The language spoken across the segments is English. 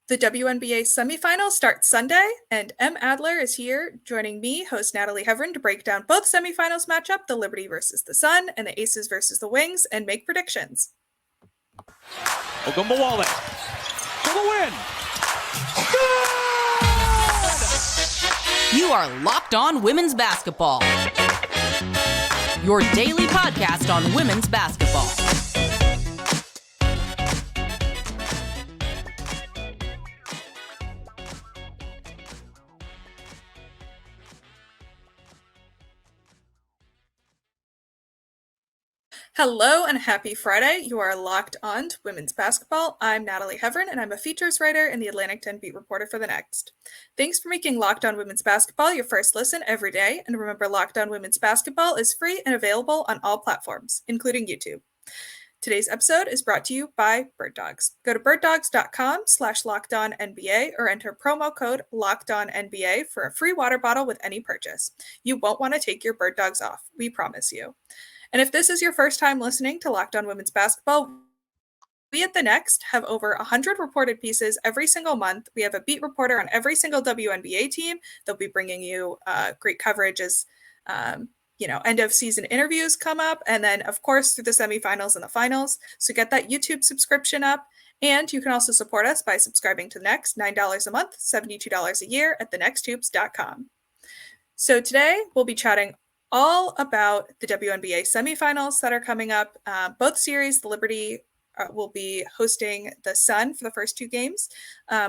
The WNBA semifinals start Sunday, and Adler is here joining me, host Natalie Heavren, to break down both semifinals matchup, the Liberty versus the Sun, and the Aces versus the Wings, and make predictions. Ogunbowale for the win. You are Locked On Women's Basketball, your daily podcast on women's basketball. Hello and happy Friday. You are locked on to women's basketball. I'm Natalie Heavren, and I'm a features writer and the Atlantic 10 beat reporter for The Next. Thanks for making Locked On Women's Basketball your first listen every day. And remember, Locked On Women's Basketball is free and available on all platforms, including YouTube. Today's episode is brought to you by Bird Dogs. Go to birddogs.com/lockedonnba or enter promo code LOCKEDONNBA for a free water bottle with any purchase. You won't want to take your Bird Dogs off, we promise you. And if this is your first time listening to Locked On Women's Basketball, we at The Next have over 100 reported pieces every single month. We have a beat reporter on every single WNBA team. They'll be bringing you great coverage as, end of season interviews come up. And then, of course, through the semifinals and the finals. So get that YouTube subscription up. And you can also support us by subscribing to The Next, $9 a month, $72 a year at thenexthoops.com. So today we'll be chatting all about the WNBA semifinals that are coming up. Both series, the Liberty will be hosting the Sun for the first two games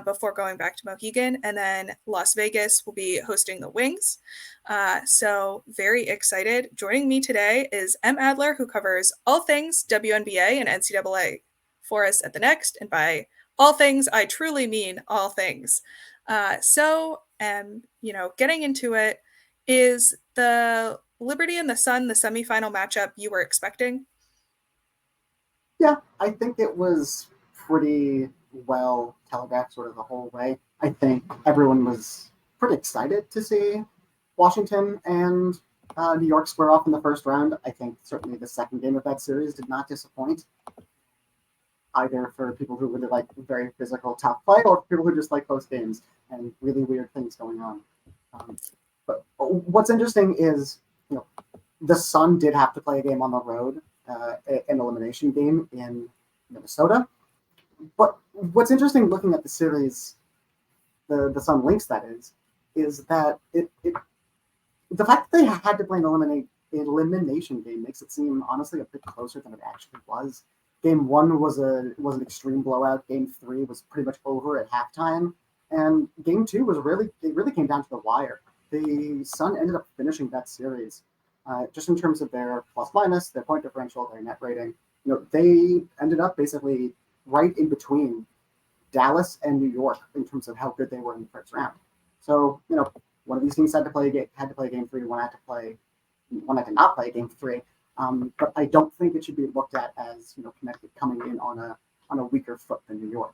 before going back to Mohegan. And then Las Vegas will be hosting the Wings. So very excited. Joining me today is Adler, who covers all things WNBA and NCAA for us at The Next. And by all things, I truly mean all things. Getting into it, is the Liberty and the Sun the semifinal matchup you were expecting? Yeah, I think it was pretty well telegraphed sort of the whole way. I think everyone was pretty excited to see Washington and New York square off in the first round. I think certainly the second game of that series did not disappoint, either for people who really like very physical tough play or people who just like close games and really weird things going on. But what's interesting is, the Sun did have to play a game on the road, an elimination game in Minnesota. But what's interesting looking at the series, the Sun Lynx that is that the fact that they had to play an elimination game makes it seem honestly a bit closer than it actually was. Game 1 was an extreme blowout. Game 3 was pretty much over at halftime, and Game 2 really came down to the wire. The Sun ended up finishing that series, just in terms of their plus-minus, their point differential, their net rating. They ended up basically right in between Dallas and New York in terms of how good they were in the first round. So, one of these teams had to play Game 3, one had to not play Game 3. But I don't think it should be looked at as Connecticut coming in on a weaker foot than New York.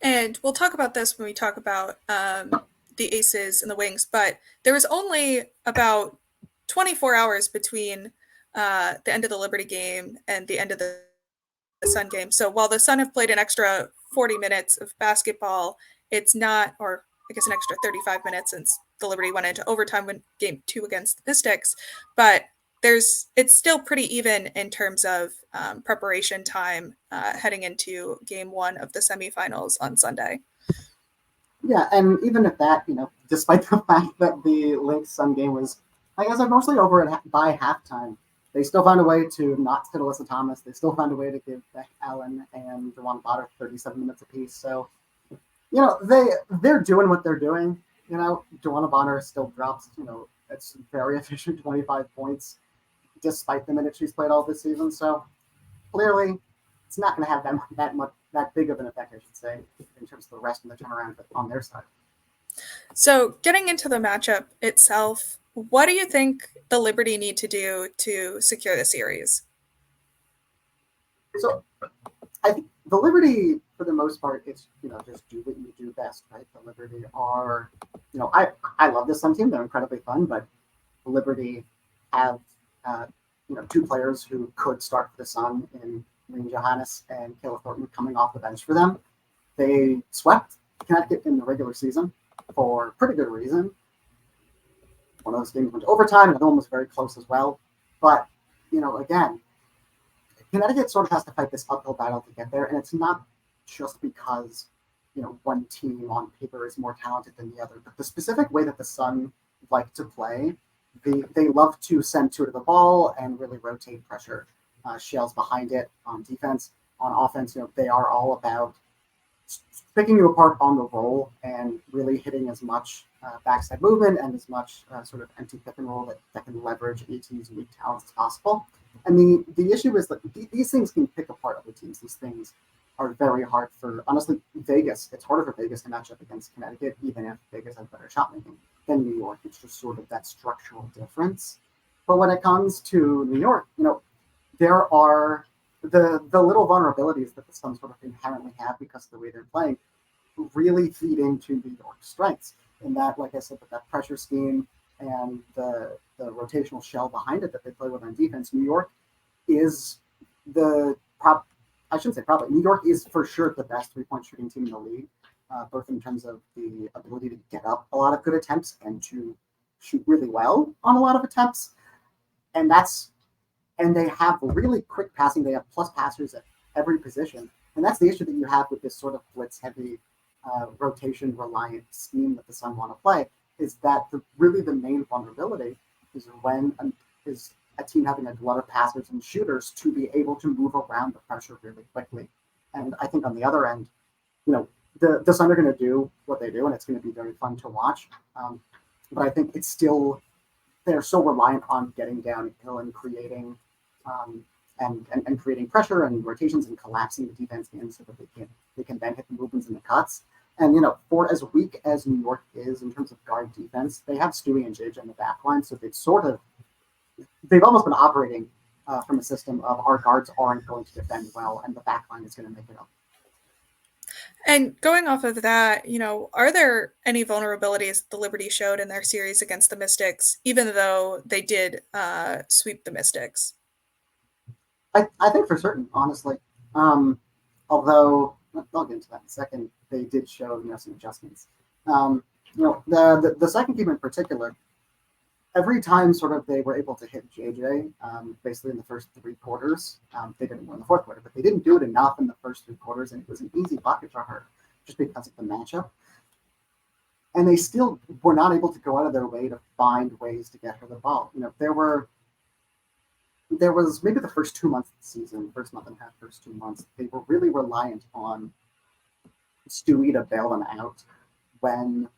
And we'll talk about this when we talk about the Aces and the Wings, but there was only about 24 hours between the end of the Liberty game and the end of the Sun game. So while the Sun have played an extra 40 minutes of basketball, it's not, or I guess an extra 35 minutes since the Liberty went into overtime when Game 2 against the Mystics, but it's still pretty even in terms of preparation time heading into Game 1 of the semifinals on Sunday. Yeah, and even at that, despite the fact that the Lynx Sun game was, I guess, mostly over by halftime, they still found a way to not sit Alyssa Thomas. They still found a way to give Beck Allen and DeWanna Bonner 37 minutes apiece. So, they're doing what they're doing. DeWanna Bonner still drops, it's very efficient 25 points, despite the minutes she's played all this season. So, clearly, it's not going to have that big of an effect, I should say, in terms of the rest of the turnaround on their side. So getting into the matchup itself, what do you think the Liberty need to do to secure the series? So I think the Liberty, for the most part, it's, just do what you do best, right? The Liberty are, I love this Sun team. They're incredibly fun, but the Liberty have, two players who could start for the Sun in Lynn Johannes and Kayla Thornton coming off the bench for them. They swept Connecticut in the regular season for pretty good reason. One of those games went to overtime, and the other one was very close as well. But, again, Connecticut sort of has to fight this uphill battle to get there, and it's not just because, one team on paper is more talented than the other, but the specific way that the Sun like to play, they love to send two to the ball and really rotate pressure shells behind it on defense. On offense, they are all about picking you apart on the roll and really hitting as much backside movement and as much sort of empty pick and roll that can leverage a team's weak talents as possible. And the issue is that these things can pick apart other teams. These things are very hard for, honestly, Vegas. It's harder for Vegas to match up against Connecticut, even if Vegas has better shot making than New York. It's just sort of that structural difference. But when it comes to New York, there are the little vulnerabilities that the Suns sort of inherently have because of the way they're playing really feed into New York's strengths. In that, like I said, with that pressure scheme and the rotational shell behind it that they play with on defense, New York is New York is for sure the best three-point shooting team in the league, both in terms of the ability to get up a lot of good attempts and to shoot really well on a lot of attempts. And they have really quick passing. They have plus passers at every position. And that's the issue that you have with this sort of blitz-heavy, rotation-reliant scheme that the Sun want to play, is that the main vulnerability is when a team having a glut of passers and shooters to be able to move around the pressure really quickly. And I think on the other end, the Sun are going to do what they do, and it's going to be very fun to watch. But I think it's still, they're so reliant on getting downhill and creating and creating pressure and rotations and collapsing the defense in so that they can then hit the movements and the cuts. And for as weak as New York is in terms of guard defense, they have Stewie and JJ on the back line, so they've almost been operating from a system of our guards aren't going to defend well, and the back line is going to make it up. And going off of that, are there any vulnerabilities the Liberty showed in their series against the Mystics, even though they did sweep the Mystics? I think for certain, honestly. Although, I'll get into that in a second, they did show some adjustments. The second game in particular, every time sort of they were able to hit JJ, basically in the first three quarters, they didn't win the fourth quarter, but they didn't do it enough in the first three quarters, and it was an easy bucket for her just because of the matchup. And they still were not able to go out of their way to find ways to get her the ball. There was maybe the first 2 months of the season, first month and a half, first 2 months, they were really reliant on Stewie to bail them out when,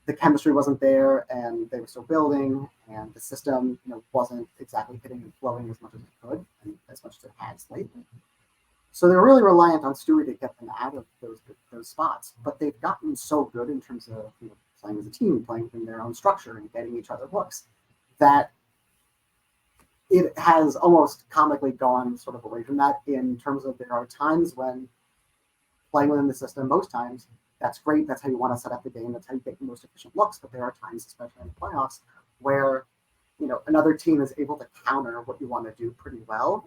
the chemistry wasn't there and they were still building and the system, wasn't exactly hitting and flowing as much as it could and as much as it has lately. So they're really reliant on Stewie to get them out of those spots. But they've gotten so good in terms of playing as a team, playing in their own structure and getting each other looks, that it has almost comically gone sort of away from that in terms of there are times when playing within the system, most times, that's great. That's how you want to set up the game. That's how you get the most efficient looks. But there are times, especially in the playoffs, where another team is able to counter what you want to do pretty well.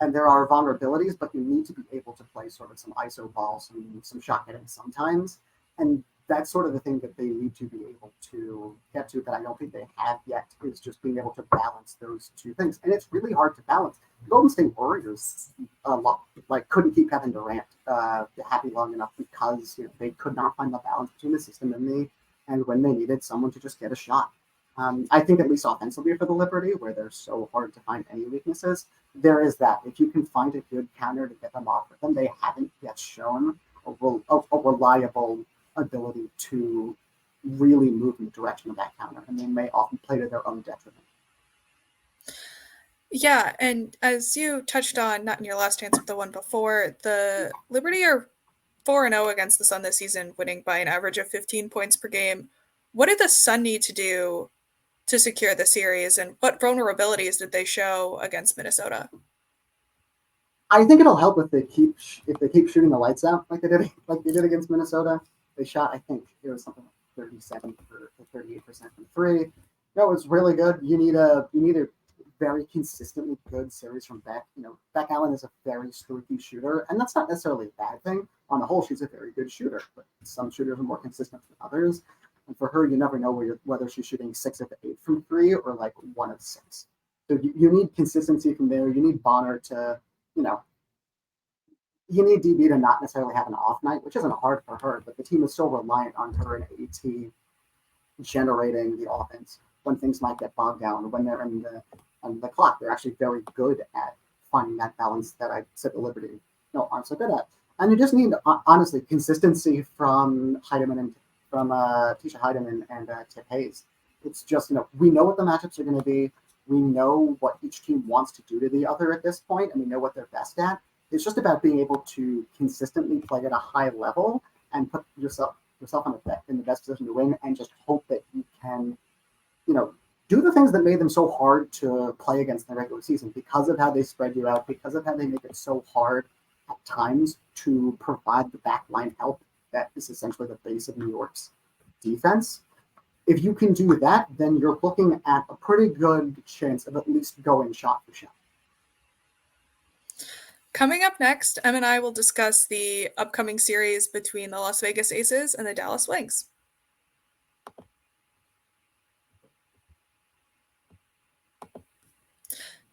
And there are vulnerabilities, but you need to be able to play sort of some ISO ball, some shot hitting sometimes. And that's sort of the thing that they need to be able to get to that I don't think they have yet, is just being able to balance those two things. And it's really hard to balance. The Golden State Warriors couldn't keep Kevin Durant happy long enough because they could not find the balance between the system and when they needed someone to just get a shot. I think at least offensively for the Liberty, where they're so hard to find any weaknesses, there is that. If you can find a good counter to get them off of them, they haven't yet shown a reliable ability to really move in the direction of that counter, and they may often play to their own detriment. Yeah, and as you touched on, not in your last answer, but the one before, the Liberty are 4-0 against the Sun this season, winning by an average of 15 points per game. What did the Sun need to do to secure the series, and what vulnerabilities did they show against Minnesota? I think it'll help if they keep shooting the lights out like they did against Minnesota. They shot, I think it was something like 37 or 38% from three. It was really good. You need a very consistently good series from Beck. Beck Allen is a very streaky shooter, and that's not necessarily a bad thing. On the whole, she's a very good shooter, but some shooters are more consistent than others. And for her, you never know whether she's shooting 6 of 8 from 3 or like 1 of 6. So you need consistency from there. You need Bonner to, you need DB to not necessarily have an off night, which isn't hard for her, but the team is so reliant on her and AT generating the offense when things might get bogged down. When they're on the clock, they're actually very good at finding that balance that I said the Liberty aren't so good at. And you just need, honestly, consistency from Heidemann and from Tisha Heidemann and Tip Hayes. It's just, we know what the matchups are going to be. We know what each team wants to do to the other at this point, and we know what they're best at. It's just about being able to consistently play at a high level and put yourself in the best position to win, and just hope that you can, do the things that made them so hard to play against in the regular season because of how they spread you out, because of how they make it so hard at times to provide the backline help that is essentially the base of New York's defense. If you can do that, then you're looking at a pretty good chance of at least going shot for shot. Coming up next, Em and I will discuss the upcoming series between the Las Vegas Aces and the Dallas Wings.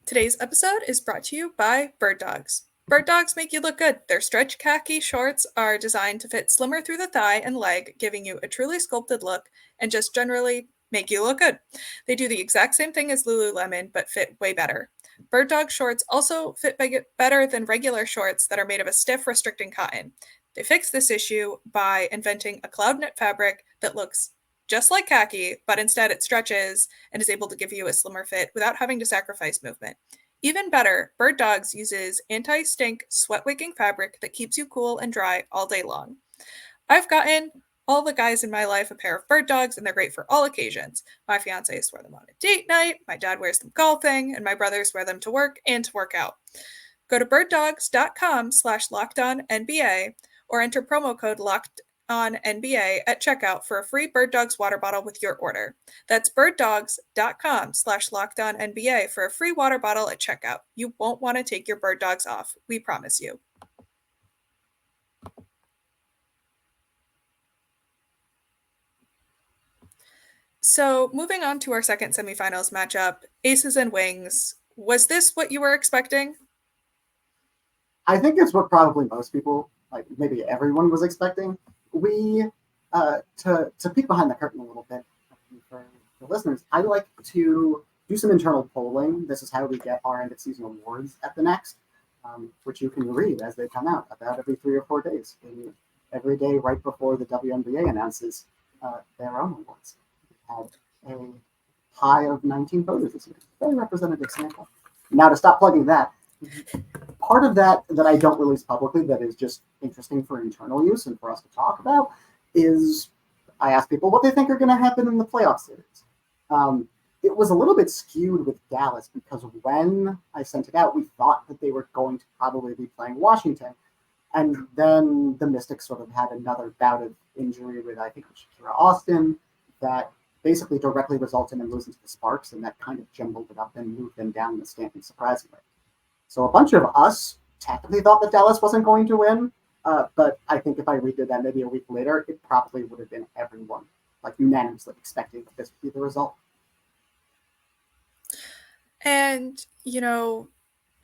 Today's episode is brought to you by Bird Dogs. Bird Dogs make you look good. Their stretch khaki shorts are designed to fit slimmer through the thigh and leg, giving you a truly sculpted look and just generally make you look good. They do the exact same thing as Lululemon, but fit way better. Bird Dog shorts also fit better than regular shorts that are made of a stiff, restricting cotton. They fix this issue by inventing a cloud knit fabric that looks just like khaki, but instead it stretches and is able to give you a slimmer fit without having to sacrifice movement. Even better, Bird Dogs uses anti-stink, sweat-wicking fabric that keeps you cool and dry all day long. I've gotten all the guys in my life a pair of Bird Dogs, and they're great for all occasions. My fiancés wear them on a date night, my dad wears them golfing, and my brothers wear them to work and to work out. Go to birddogs.com/LockedOnNBA or enter promo code LockedOnNBA at checkout for a free Bird Dogs water bottle with your order. That's birddogs.com/LockedOnNBA for a free water bottle at checkout. You won't want to take your Bird Dogs off. We promise you. So moving on to our second semifinals matchup, Aces and Wings. Was this what you were expecting? I think it's what probably most people, like maybe everyone, was expecting. We, to peek behind the curtain a little bit for the listeners, I like to do some internal polling. This is how we get our end of season awards at the Next, which you can read as they come out about every 3 or 4 days. And every day right before the WNBA announces their own awards. Had a high of 19 voters this year. Very representative sample. Now, to stop plugging that, part of that I don't release publicly that is just interesting for internal use and for us to talk about is I ask people what they think are going to happen in the playoff series. It was a little bit skewed with Dallas because when I sent it out, we thought that they were going to probably be playing Washington. And then the Mystics sort of had another bout of injury with, I think, Shakira Austin that basically directly resulted in losing to the Sparks, and that kind of jumbled it up and moved them down the standings, surprisingly. So a bunch of us technically thought that Dallas wasn't going to win, but I think if I redid that maybe a week later, it probably would have been everyone, like unanimously expecting that this would be the result. And,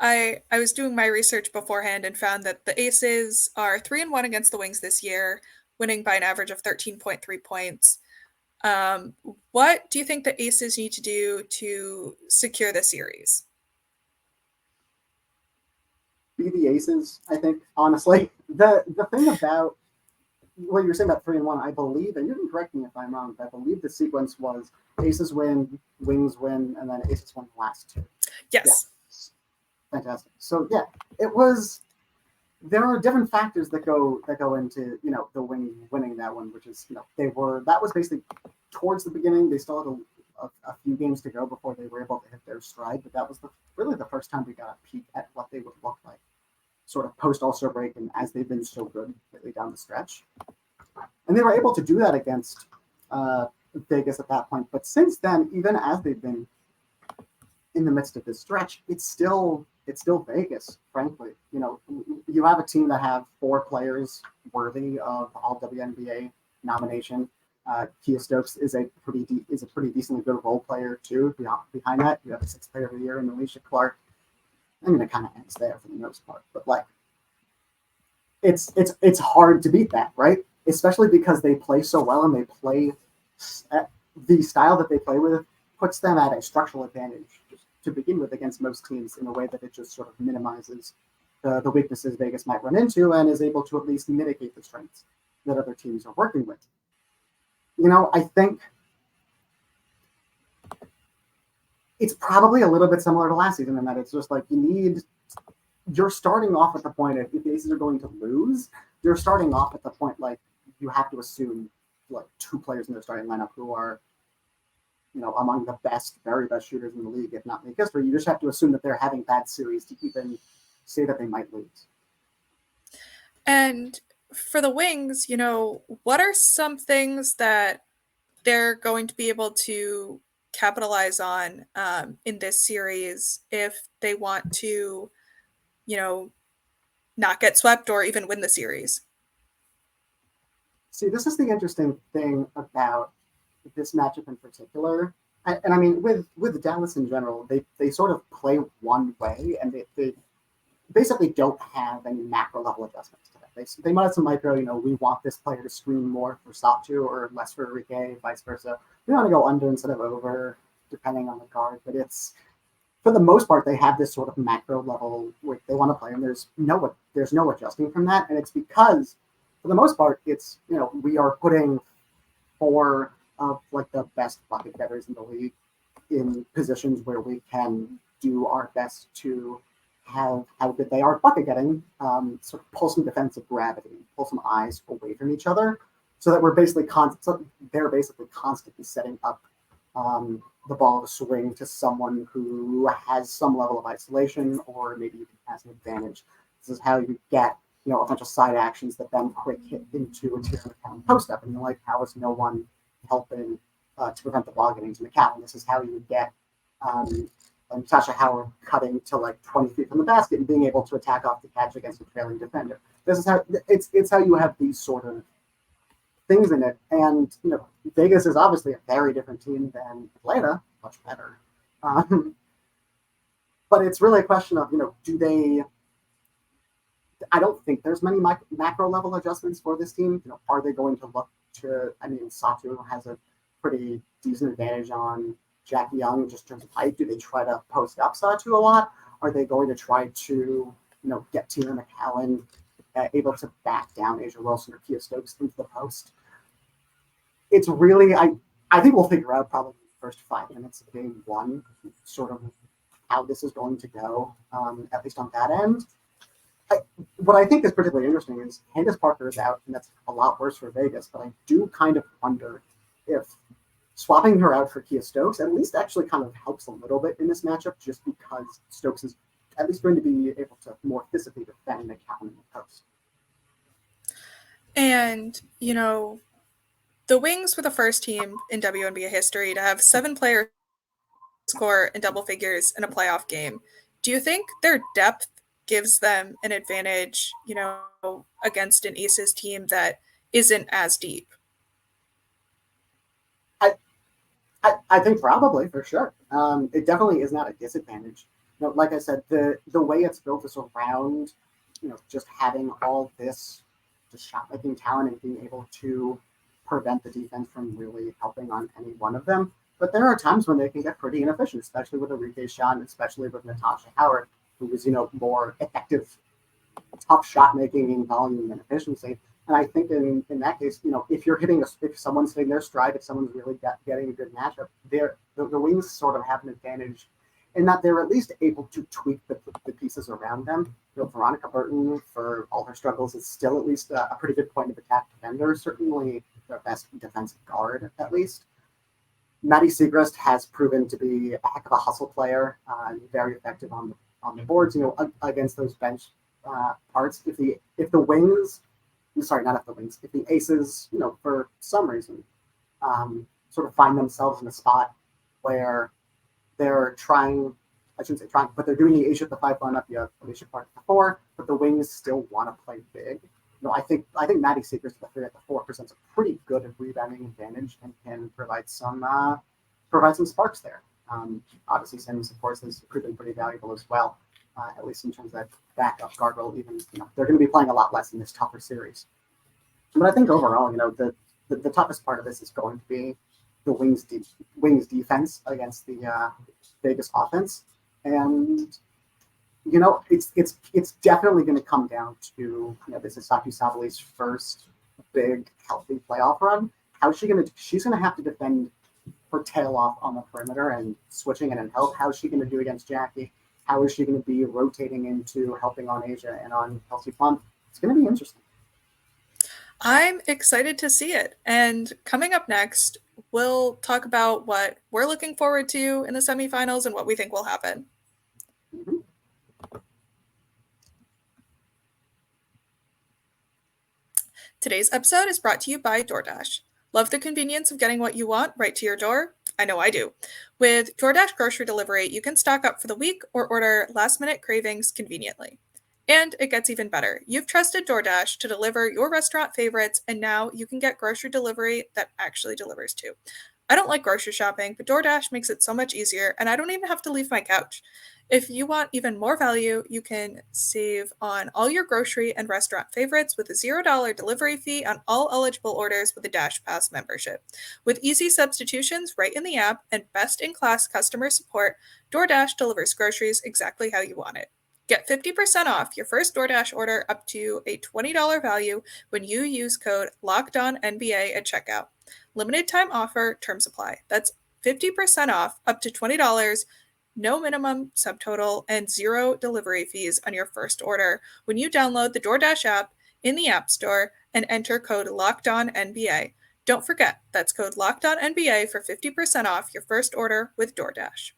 I was doing my research beforehand and found that the Aces are 3-1 against the Wings this year, winning by an average of 13.3 points. What do you think the Aces need to do to secure the series? Be the Aces, I think, honestly. The thing about what you were saying about 3-1, I believe, and you can correct me if I'm wrong, but I believe the sequence was Aces win, Wings win, and then Aces win the last 2. Yeah. Yes. Fantastic. So yeah, it was. There are different factors that go into the winning that one, which is that was basically towards the beginning. They still had a few games to go before they were able to hit their stride, but that was really the first time we got a peek at what they would look like, sort of post All-Star break, and as they've been so good lately down the stretch, and they were able to do that against Vegas at that point. But since then, even as they've been in the midst of this stretch, it's still Vegas, frankly. You know, you have a team that have 4 players worthy of all WNBA nomination. Kia Stokes is a pretty decently good role player too. Behind that, you have a 6th player of the year in Alicia Clark. I mean, it kind of ends there for the most part, but like, it's hard to beat that, right? Especially because they play so well and they play the style that they play with puts them at a structural advantage just to begin with against most teams in a way that it just sort of minimizes the weaknesses Vegas might run into and is able to at least mitigate the strengths that other teams are working with. You know, I think it's probably a little bit similar to last season in that it's just like you're starting off at the point if the Aces are going to lose, you're starting off at the point like you have to assume like 2 players in their starting lineup who are, you know, among the very best shooters in the league, if not league history. You just have to assume that they're having bad series to even say that they might lose. And for the Wings, you know, what are some things that they're going to be able to capitalize on in this series if they want to, you know, not get swept or even win the series? See, this is the interesting thing about this matchup in particular. And I mean, with Dallas in general, they sort of play one way, and they basically don't have any macro level adjustments to that. They might have some micro, you know, we want this player to screen more for Satu or less for Enrique, vice versa. We want to go under instead of over, depending on the guard. But it's, for the most part, they have this sort of macro level where they want to play, and there's no adjusting from that. And it's because, for the most part, it's, you know, we are putting 4 of like the best bucket getters in the league in positions where we can do our best to have how good they are at bucket getting, sort of pull some defensive gravity, pull some eyes away from each other, so that we're basically they're basically constantly setting up the ball to swing to someone who has some level of isolation or maybe has an advantage. This is how you get, you know, a bunch of side actions that then quick hit into a tier post up, and you're like, how is no one helping to prevent the ball getting to McCallum? This is how you get Natasha Howard cutting to like 20 feet from the basket and being able to attack off the catch against a trailing defender. This is how it's how you have these sort of things in it. And, you know, Vegas is obviously a very different team than Atlanta, much better. But it's really a question of, you know, I don't think there's many macro level adjustments for this team. You know, are they going to look to, I mean, Satu has a pretty decent advantage on Jackie Young just in terms of height. Do they try to post up Satu a lot? Are they going to try to, you know, get Tina McCowan able to back down Asia Wilson or Kia Stokes into the post? It's really, I think we'll figure out probably the first 5 minutes of game 1 sort of how this is going to go, at least on that end. What I think is particularly interesting is Candace Parker is out, and that's a lot worse for Vegas, but I do kind of wonder if swapping her out for Kia Stokes at least actually kind of helps a little bit in this matchup, just because Stokes is at least going to be able to more physically defend McCallum in the post. And, you know, the Wings were the first team in WNBA history to have 7 players score in double figures in a playoff game. Do you think their depth gives them an advantage, you know, against an Aces team that isn't as deep? I think probably, for sure. It definitely is not a disadvantage. You know, like I said, the way it's built is around, you know, just having all this just shot making talent and being able to prevent the defense from really helping on any one of them. But there are times when they can get pretty inefficient, especially with Enrique Shot, especially with Natasha Howard, who is, you know, more effective, tough shot making in volume and efficiency. And I think in that case, you know, if someone's hitting their stride, if someone's really getting a good matchup, the Wings sort of have an advantage in that they're at least able to tweak the pieces around them. You know, Veronica Burton, for all her struggles, is still at least a pretty good point of attack defender, certainly their best defensive guard, at least. Maddie Segrist has proven to be a heck of a hustle player, very effective on the boards, you know, against those bench parts. If the Aces, you know, for some reason, sort of find themselves in a spot where they're trying I shouldn't say trying, but they're doing the Asia at the 5 lineup. You have Alicia Clark at the 4, but the wings still want to play big. I think Maddie Seegers at the 3 at the 4 presents a pretty good rebounding advantage and can provide some sparks there. Obviously, Sims, of course, has proven pretty valuable as well, at least in terms of that backup guard role. Even they're going to be playing a lot less in this tougher series. But I think overall, the toughest part of this is going to be the wings defense against the Vegas offense, and it's definitely going to come down to this is Saki Sabali's first big healthy playoff run. She's going to have to defend her tail off on the perimeter and switching in and help. How is she going to do against Jackie? How is she going to be rotating into helping on Asia and on Kelsey Plum? It's going to be interesting. I'm excited to see it. And coming up next, we'll talk about what we're looking forward to in the semifinals and what we think will happen. Mm-hmm. Today's episode is brought to you by DoorDash. Love the convenience of getting what you want right to your door? I know I do. With DoorDash grocery delivery, you can stock up for the week or order last-minute cravings conveniently. And it gets even better. You've trusted DoorDash to deliver your restaurant favorites, and now you can get grocery delivery that actually delivers too. I don't like grocery shopping, but DoorDash makes it so much easier, and I don't even have to leave my couch. If you want even more value, you can save on all your grocery and restaurant favorites with a $0 delivery fee on all eligible orders with a Dash Pass membership. With easy substitutions right in the app and best-in-class customer support, DoorDash delivers groceries exactly how you want it. Get 50% off your first DoorDash order up to a $20 value when you use code LOCKEDONNBA at checkout. Limited time offer, terms apply. That's 50% off up to $20, no minimum subtotal, and 0 delivery fees on your first order when you download the DoorDash app in the App Store and enter code LOCKEDONNBA. Don't forget, that's code LOCKEDONNBA for 50% off your first order with DoorDash.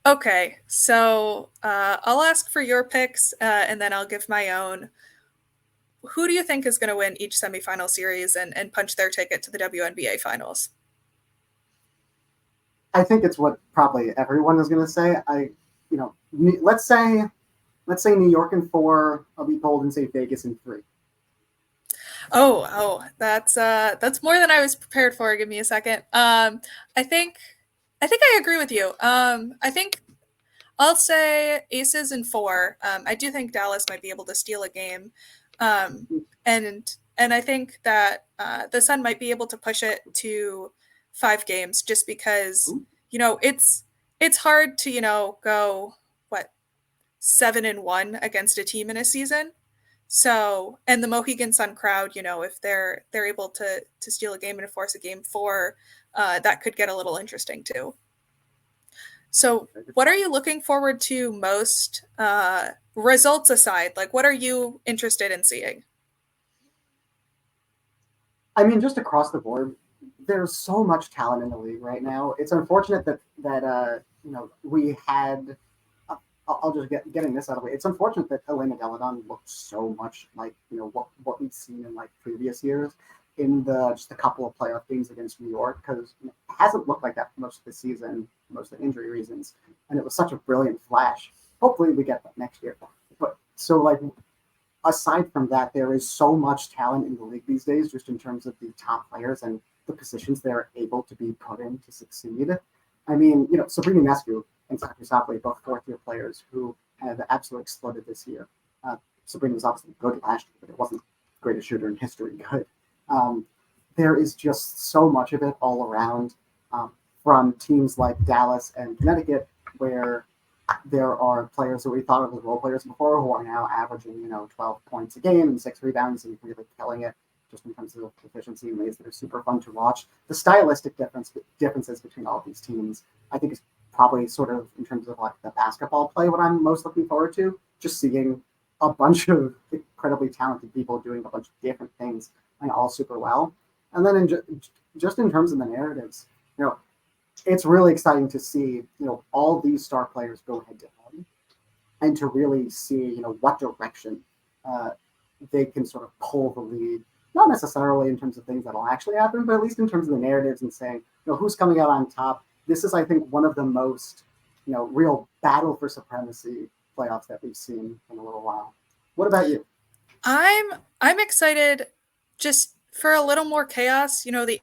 Okay, so I'll ask for your picks and then I'll give my own. Who do you think is going to win each semifinal series and punch their ticket to the WNBA Finals? I think it's what probably everyone is going to say. Let's say New York in 4. I'll be bold and say Vegas in 3. Oh, that's more than I was prepared for. Give me a second. I think I agree with you. I think I'll say Aces in 4. I do think Dallas might be able to steal a game. And I think that the Sun might be able to push it to 5 games just because, it's hard to, go 7-1 against a team in a season. So, and the Mohegan Sun crowd, if they're able to steal a game and force a game 4, that could get a little interesting too. So what are you looking forward to most, results aside? What are you interested in seeing? I mean, just across the board, there's so much talent in the league right now. It's unfortunate that we had. I'll just getting this out of the way. It's unfortunate that Elena Deladon looked so much like what we've seen in previous years in just a couple of playoff games against New York, because it hasn't looked like that for most of the season, most of the injury reasons, and it was such a brilliant flash. Hopefully, we get that next year. But aside from that, there is so much talent in the league these days, just in terms of the top players and the positions they're able to be put in to succeed. I mean, Sabrina Ionescu and Saki Sabali, both 4th-year players who have absolutely exploded this year. Sabrina was obviously good last year, but it wasn't the greatest shooter in history good. There is just so much of it all around, from teams like Dallas and Connecticut, where there are players that we thought of as role players before who are now averaging, 12 points a game and 6 rebounds and really killing it just in terms of efficiency in ways that are super fun to watch. The stylistic differences between all of these teams, I think, is probably sort of in terms of the basketball play what I'm most looking forward to. Just seeing a bunch of incredibly talented people doing a bunch of different things and all super well. And then just in terms of the narratives, it's really exciting to see, all these star players go head to head and to really see, what direction they can sort of pull the lead not necessarily in terms of things that'll actually happen, but at least in terms of the narratives and saying, who's coming out on top. This is, I think, one of the most, real battle for supremacy playoffs that we've seen in a little while. What about you? I'm excited just for a little more chaos. The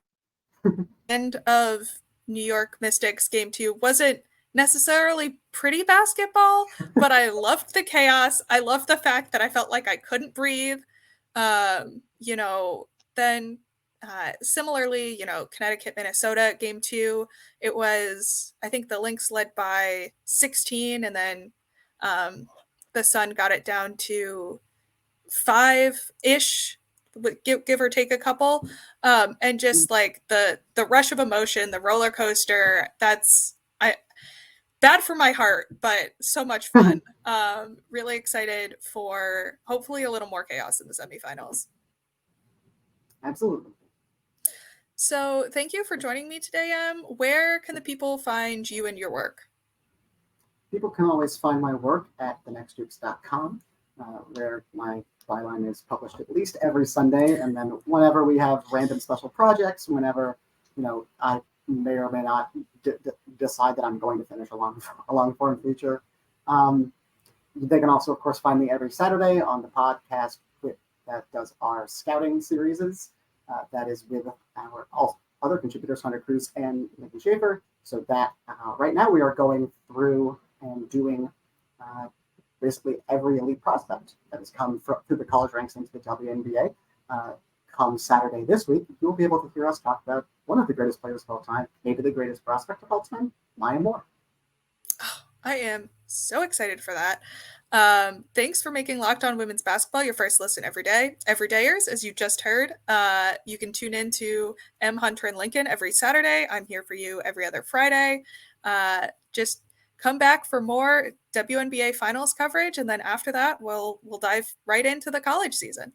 end of New York Mystics game 2 wasn't necessarily pretty basketball, but I loved the chaos. I loved the fact that I felt like I couldn't breathe. Then similarly, Connecticut, Minnesota game 2, it was, I think the Lynx led by 16, and then the Sun got it down to 5-ish, give or take a couple, and just like the rush of emotion, the roller coaster, that's bad for my heart, but so much fun. Really excited for hopefully a little more chaos in the semifinals. Absolutely. So thank you for joining me today, Em. Where can the people find you and your work? People can always find my work at thenextdukes.com, where my byline is published at least every Sunday. And then whenever we have random special projects, whenever, I may or may not decide that I'm going to finish a long form feature. They can also, of course, find me every Saturday on the podcast that does our scouting series. That is with our other contributors, Hunter Cruz and Nikki Schaefer. So that right now we are going through and doing basically every elite prospect that has come through the college ranks into the WNBA. Come Saturday this week, you'll be able to hear us talk about one of the greatest players of all time, maybe the greatest prospect of all time, Maya Moore. Oh, I am so excited for that. Thanks for making Locked On Women's Basketball your first listen every day. Everydayers, as you just heard, you can tune in to M. Hunter and Lincoln every Saturday. I'm here for you every other Friday. Just come back for more WNBA Finals coverage, and then after that, we'll dive right into the college season.